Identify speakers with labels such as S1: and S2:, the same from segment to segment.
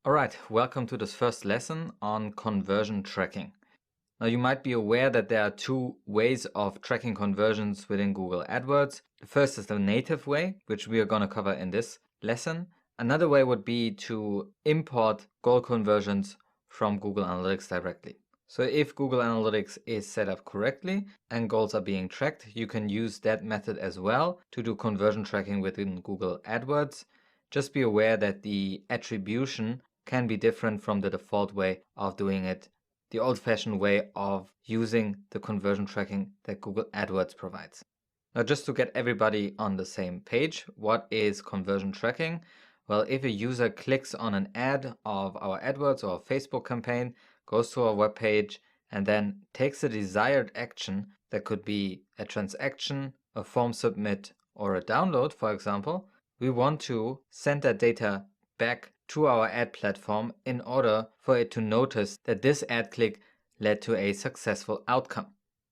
S1: Alright, welcome to this first lesson on conversion tracking. Now you might be aware that there are two ways of tracking conversions within Google AdWords. The first is the native way, which we are going to cover in this lesson. Another way would be to import goal conversions from Google Analytics directly. So if Google Analytics is set up correctly and goals are being tracked, you can use that method as well to do conversion tracking within Google AdWords. Just be aware that the attribution can be different from the default way of doing it, the old-fashioned way of using the conversion tracking that Google AdWords provides. Now, just to get everybody on the same page, what is conversion tracking? Well, if a user clicks on an ad of our AdWords or Facebook campaign, goes to our web page, and then takes a desired action, that could be a transaction, a form submit, or a download, for example, we want to send that data back to our ad platform in order for it to notice that this ad click led to a successful outcome.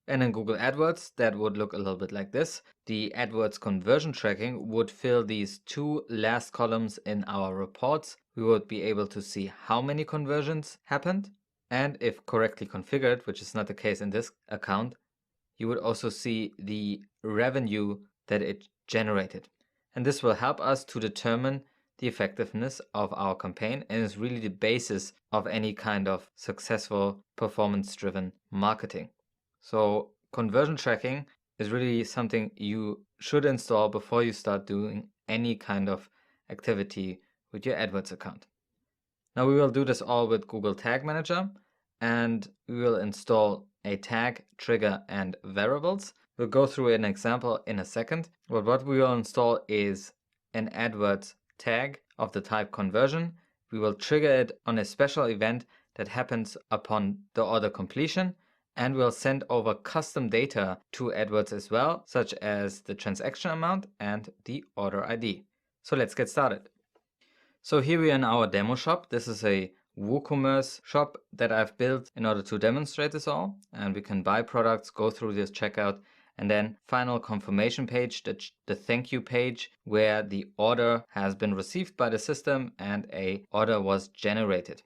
S1: And in Google AdWords, that would look a little bit like this. The AdWords conversion tracking would fill these two last columns in our reports. We would be able to see how many conversions happened. And if correctly configured, which is not the case in this account, you would also see the revenue that it generated. And this will help us to determine the effectiveness of our campaign and is really the basis of any kind of successful performance-driven marketing. So conversion tracking is really something you should install before you start doing any kind of activity with your AdWords account. Now we will do this all with Google Tag Manager, and we will install a tag, trigger, and variables. We'll go through an example in a second, but what we will install is an AdWords tag of the type conversion. We will trigger it on a special event that happens upon the order completion, and we'll send over custom data to AdWords as well, such as the transaction amount and the order ID. So let's get started. So here we are in our demo shop. This is a WooCommerce shop that I've built in order to demonstrate this all, and we can buy products, go through this checkout, and then final confirmation page, the thank you page, where the order has been received by the system and a order was generated.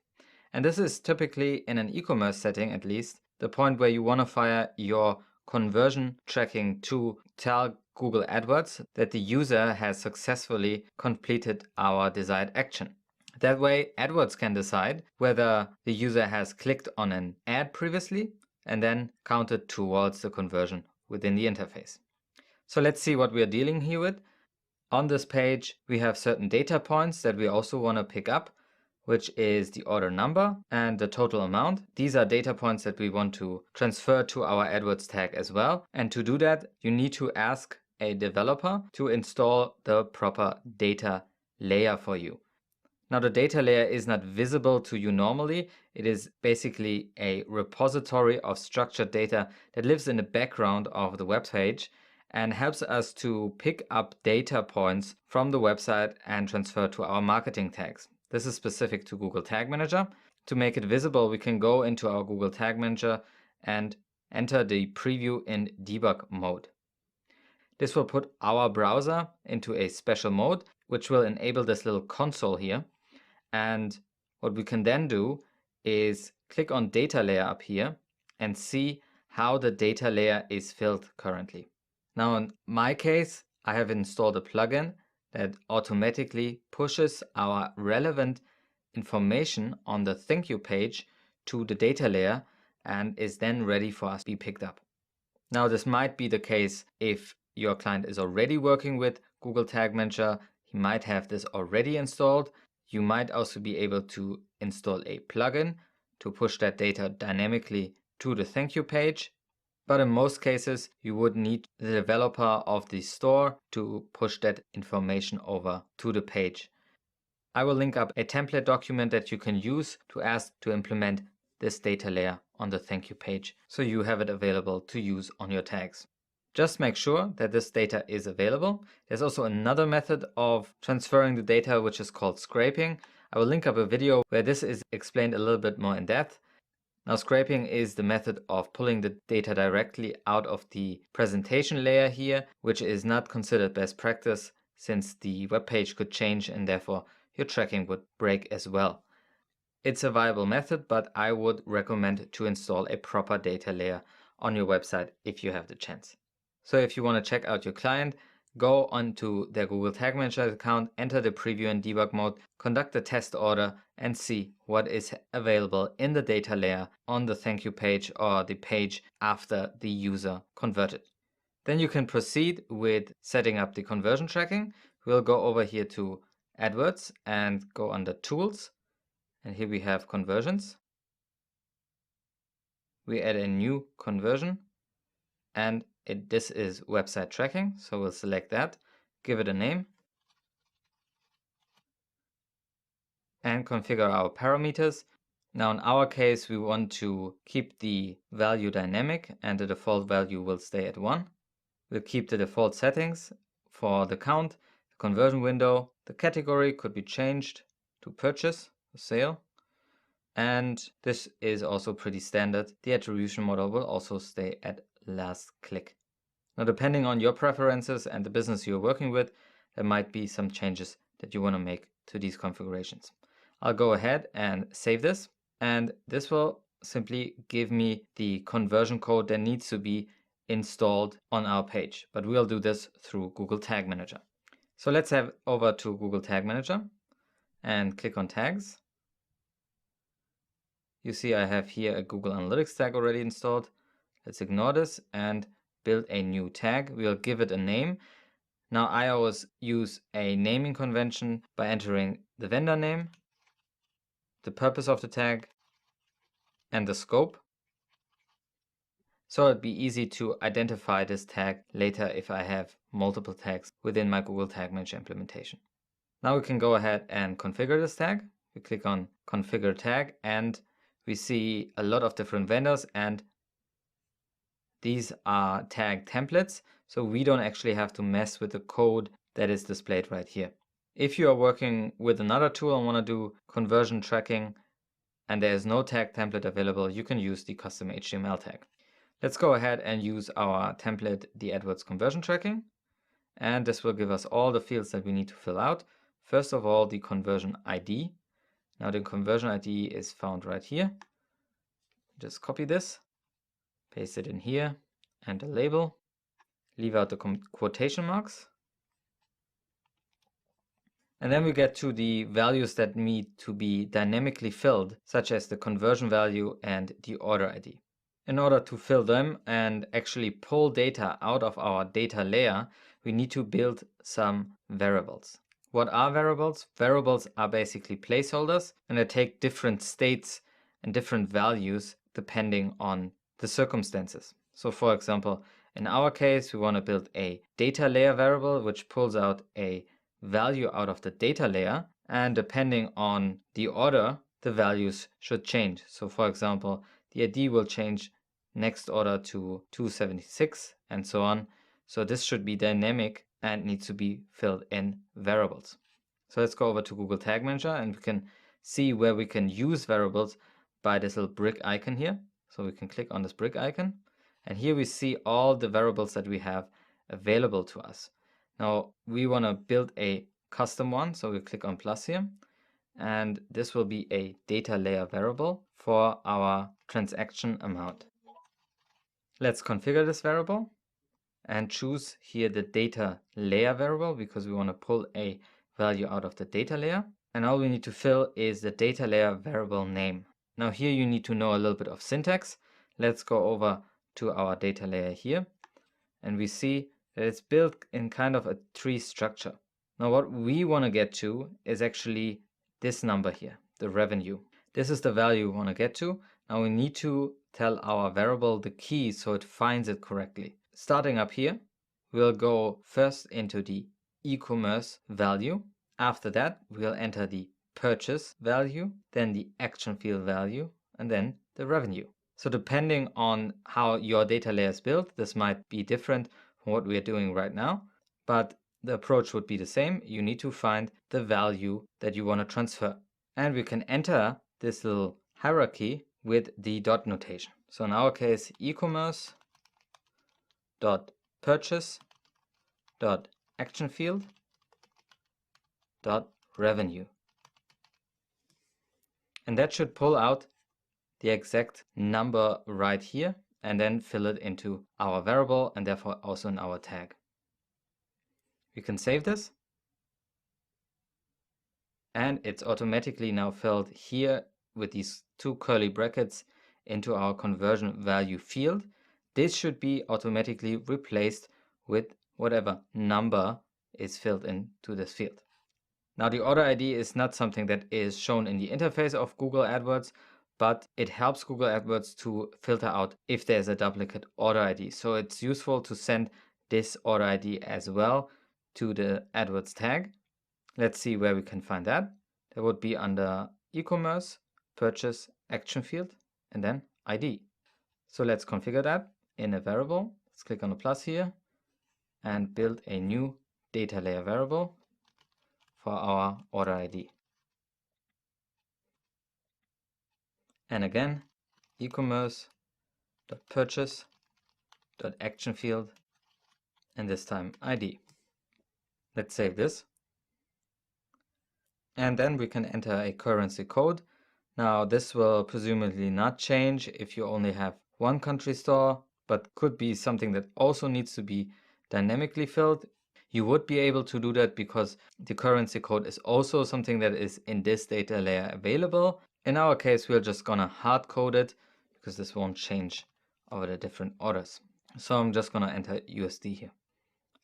S1: And this is typically, in an e-commerce setting at least, the point where you want to fire your conversion tracking to tell Google AdWords that the user has successfully completed our desired action. That way, AdWords can decide whether the user has clicked on an ad previously and then counted towards the conversion within the interface. So let's see what we are dealing here with. On this page, we have certain data points that we also want to pick up, which is the order number and the total amount. These are data points that we want to transfer to our AdWords tag as well. And to do that, you need to ask a developer to install the proper data layer for you. Now, the data layer is not visible to you normally. It is basically a repository of structured data that lives in the background of the web page and helps us to pick up data points from the website and transfer to our marketing tags. This is specific to Google Tag Manager. To make it visible, we can go into our Google Tag Manager and enter the preview in debug mode. This will put our browser into a special mode, which will enable this little console here. And what we can then do is click on data layer up here and see how the data layer is filled currently. Now in my case, I have installed a plugin that automatically pushes our relevant information on the thank you page to the data layer and is then ready for us to be picked up. Now this might be the case if your client is already working with Google Tag Manager. He might have this already installed. You might also be able to install a plugin to push that data dynamically to the thank you page. But in most cases, you would need the developer of the store to push that information over to the page. I will link up a template document that you can use to ask to implement this data layer on the thank you page, so you have it available to use on your tags. Just make sure that this data is available. There's also another method of transferring the data, which is called scraping. I will link up a video where this is explained a little bit more in depth. Now, scraping is the method of pulling the data directly out of the presentation layer here, which is not considered best practice since the web page could change and therefore your tracking would break as well. It's a viable method, but I would recommend to install a proper data layer on your website if you have the chance. So if you want to check out your client, go onto their Google Tag Manager account, enter the preview and debug mode, conduct a test order, and see what is available in the data layer on the thank you page or the page after the user converted. Then you can proceed with setting up the conversion tracking. We'll go over here to AdWords and go under Tools. And here we have conversions. We add a new conversion and this is website tracking. So we'll select that, give it a name and configure our parameters. Now in our case, we want to keep the value dynamic and the default value will stay at 1. We'll keep the default settings for the count, the conversion window, the category could be changed to purchase, sale. And this is also pretty standard. The attribution model will also stay at last click. Now, depending on your preferences and the business you're working with, there might be some changes that you want to make to these configurations. I'll go ahead and save this, and this will simply give me the conversion code that needs to be installed on our page, but we'll do this through Google Tag Manager. So let's head over to Google Tag Manager and click on tags. You see I have here a Google Analytics tag already installed. Let's ignore this and build a new tag. We'll give it a name. Now I always use a naming convention by entering the vendor name, the purpose of the tag, and the scope. So it'd be easy to identify this tag later if I have multiple tags within my Google Tag Manager implementation. Now we can go ahead and configure this tag. We click on Configure Tag and we see a lot of different vendors, and these are tag templates. So we don't actually have to mess with the code that is displayed right here. If you are working with another tool and want to do conversion tracking and there is no tag template available, you can use the custom HTML tag. Let's go ahead and use our template, the AdWords conversion tracking. And this will give us all the fields that we need to fill out. First of all, the conversion ID. Now the conversion ID is found right here. Just copy this, paste it in here, and the label. Leave out the quotation marks. And then we get to the values that need to be dynamically filled, such as the conversion value and the order ID. In order to fill them and actually pull data out of our data layer, we need to build some variables. What are variables? Variables are basically placeholders, and they take different states and different values depending on the circumstances. So for example, in our case, we want to build a data layer variable, which pulls out a value out of the data layer, and depending on the order, the values should change. So for example, the ID will change next order to 276 and so on. So this should be dynamic and needs to be filled in variables. So let's go over to Google Tag Manager and we can see where we can use variables by this little brick icon here. So we can click on this brick icon and here we see all the variables that we have available to us. Now we want to build a custom one, so we click on plus here, and this will be a data layer variable for our transaction amount. Let's configure this variable and choose here the data layer variable because we want to pull a value out of the data layer. And all we need to fill is the data layer variable name. Now here you need to know a little bit of syntax. Let's go over to our data layer here and we see that it's built in kind of a tree structure. Now what we want to get to is actually this number here, the revenue. This is the value we want to get to. Now we need to tell our variable the key so it finds it correctly. Starting up here, we'll go first into the e-commerce value. After that, we'll enter the purchase value, then the action field value, and then the revenue. So depending on how your data layer is built, this might be different from what we are doing right now, but the approach would be the same. You need to find the value that you want to transfer. And we can enter this little hierarchy with the dot notation. So in our case, e-commerce dot purchase dot action field dot revenue. And that should pull out the exact number right here and then fill it into our variable and therefore also in our tag. We can save this. And it's automatically now filled here with these two curly brackets into our conversion value field. This should be automatically replaced with whatever number is filled into this field. Now the order ID is not something that is shown in the interface of Google AdWords, but it helps Google AdWords to filter out if there's a duplicate order ID. So it's useful to send this order ID as well to the AdWords tag. Let's see where we can find that. That would be under e-commerce, purchase, action field, and then ID. So let's configure that in a variable. Let's click on the plus here and build a new data layer variable for our order ID. And again, e-commerce.purchase.action field, and this time ID. Let's save this. And then we can enter a currency code. Now this will presumably not change if you only have one country store, but could be something that also needs to be dynamically filled. You would be able to do that because the currency code is also something that is in this data layer available. In our case, we're just gonna hard code it because this won't change over the different orders. So I'm just gonna enter USD here.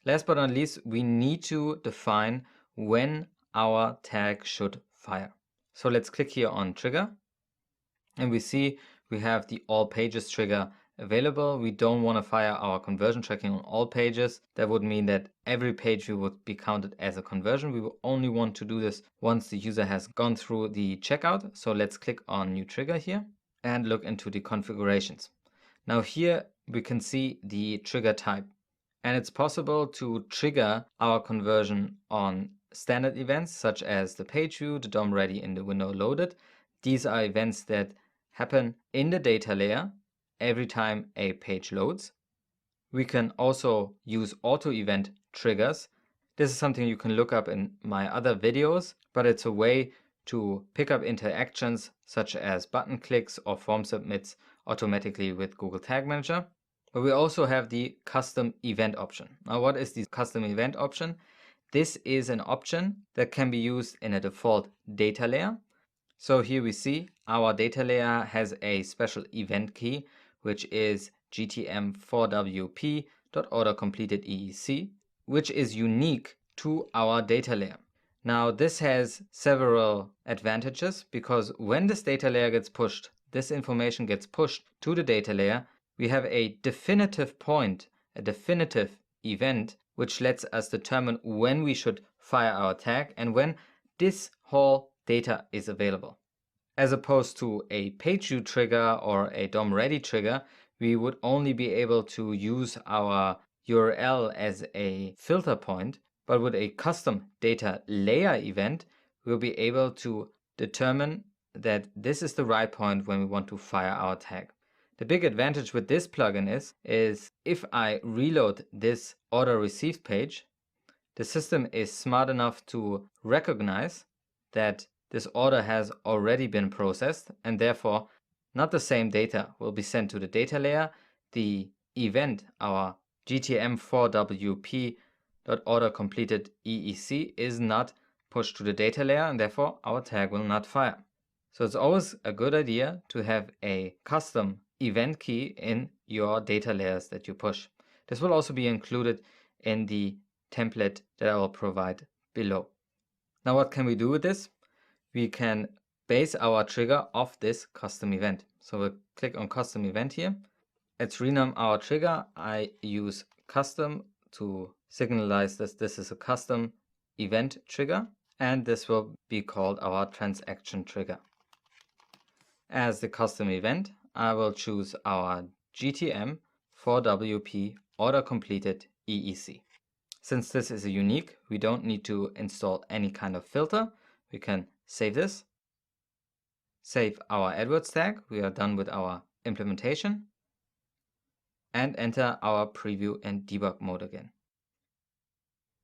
S1: Last but not least, we need to define when our tag should fire. So let's click here on trigger and we see we have the all pages trigger available. We don't want to fire our conversion tracking on all pages. That would mean that every page we would be counted as a conversion. We will only want to do this once the user has gone through the checkout. So let's click on new trigger here and look into the configurations. Now here we can see the trigger type, and it's possible to trigger our conversion on standard events such as the page view, the DOM ready, and the window loaded. These are events that happen in the data layer every time a page loads. We can also use auto event triggers. This is something you can look up in my other videos, but it's a way to pick up interactions such as button clicks or form submits automatically with Google Tag Manager. But we also have the custom event option. Now, what is the custom event option? This is an option that can be used in a default data layer. So here we see our data layer has a special event key, which is gtm4wp.orderCompletedEEC, which is unique to our data layer. Now, this has several advantages because when this data layer gets pushed, this information gets pushed to the data layer, we have a definitive point, a definitive event, which lets us determine when we should fire our tag and when this whole data is available. As opposed to a page view trigger or a DOM ready trigger, we would only be able to use our URL as a filter point, but with a custom data layer event, we'll be able to determine that this is the right point when we want to fire our tag. The big advantage with this plugin is if I reload this order received page, the system is smart enough to recognize that this order has already been processed and therefore not the same data will be sent to the data layer. The event, our gtm4wp.orderCompletedEEC, is not pushed to the data layer and therefore our tag will not fire. So it's always a good idea to have a custom event key in your data layers that you push. This will also be included in the template that I will provide below. Now what can we do with this? We can base our trigger off this custom event. So we'll click on custom event here. Let's rename our trigger. I use custom to signalize that this is a custom event trigger, and this will be called our transaction trigger. As the custom event, I will choose our GTM4WP order completed EEC. Since this is a unique, we don't need to install any kind of filter. We can save this, save our AdWords tag. We are done with our implementation, and enter our preview and debug mode again.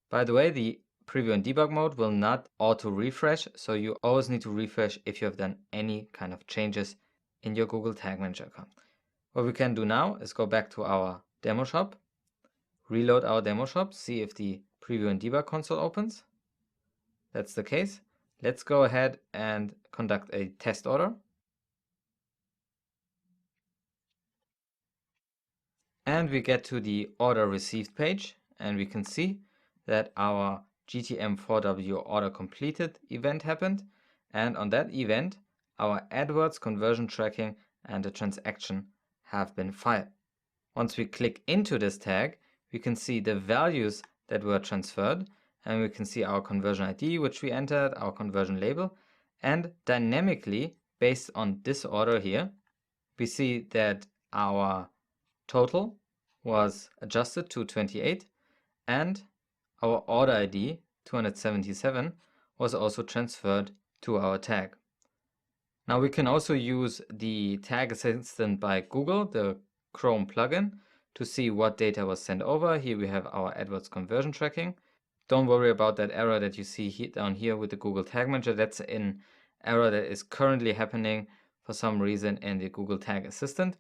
S1: By the way, the preview and debug mode will not auto refresh, so you always need to refresh if you have done any kind of changes in your Google Tag Manager account. What we can do now is go back to our demo shop, reload our demo shop, see if the preview and debug console opens. That's the case. Let's go ahead and conduct a test order. And we get to the order received page, and we can see that our GTM4W order completed event happened. And on that event, our AdWords conversion tracking and the transaction have been fired. Once we click into this tag, we can see the values that were transferred, and we can see our conversion ID, which we entered, our conversion label, and dynamically, based on this order here, we see that our total was adjusted to 28, and our order ID 277 was also transferred to our tag. Now we can also use the Tag Assistant by Google, the Chrome plugin, to see what data was sent over. Here we have our AdWords conversion tracking. Don't worry about that error that you see down here with the Google Tag Manager. That's an error that is currently happening for some reason in the Google Tag Assistant,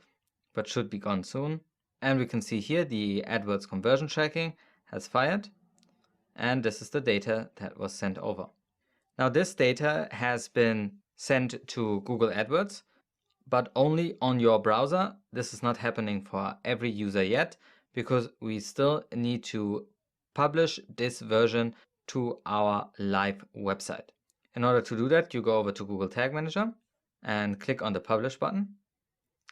S1: but should be gone soon. And we can see here the AdWords conversion tracking has fired, and this is the data that was sent over. Now this data has been sent to Google AdWords, but only on your browser. This is not happening for every user yet, because we still need to publish this version to our live website. In order to do that, you go over to Google Tag Manager and click on the Publish button.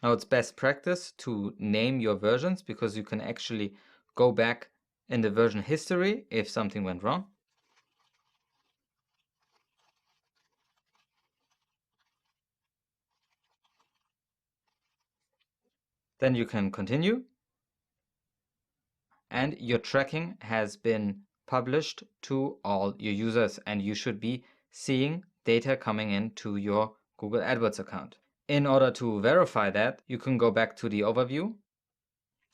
S1: Now it's best practice to name your versions, because you can actually go back in the version history if something went wrong. Then you can continue, and your tracking has been published to all your users, and you should be seeing data coming into your Google AdWords account. In order to verify that, you can go back to the overview,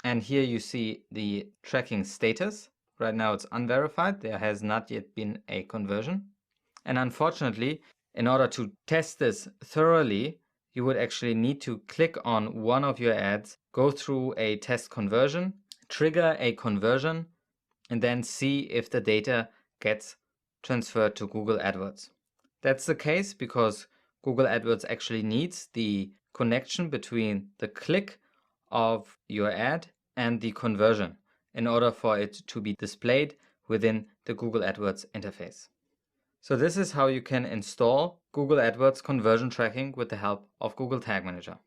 S1: and here you see the tracking status. Right now it's unverified. There has not yet been a conversion. And unfortunately, in order to test this thoroughly, you would actually need to click on one of your ads, go through a test conversion, trigger a conversion, and then see if the data gets transferred to Google AdWords. That's the case because Google AdWords actually needs the connection between the click of your ad and the conversion in order for it to be displayed within the Google AdWords interface. So this is how you can install Google AdWords conversion tracking with the help of Google Tag Manager.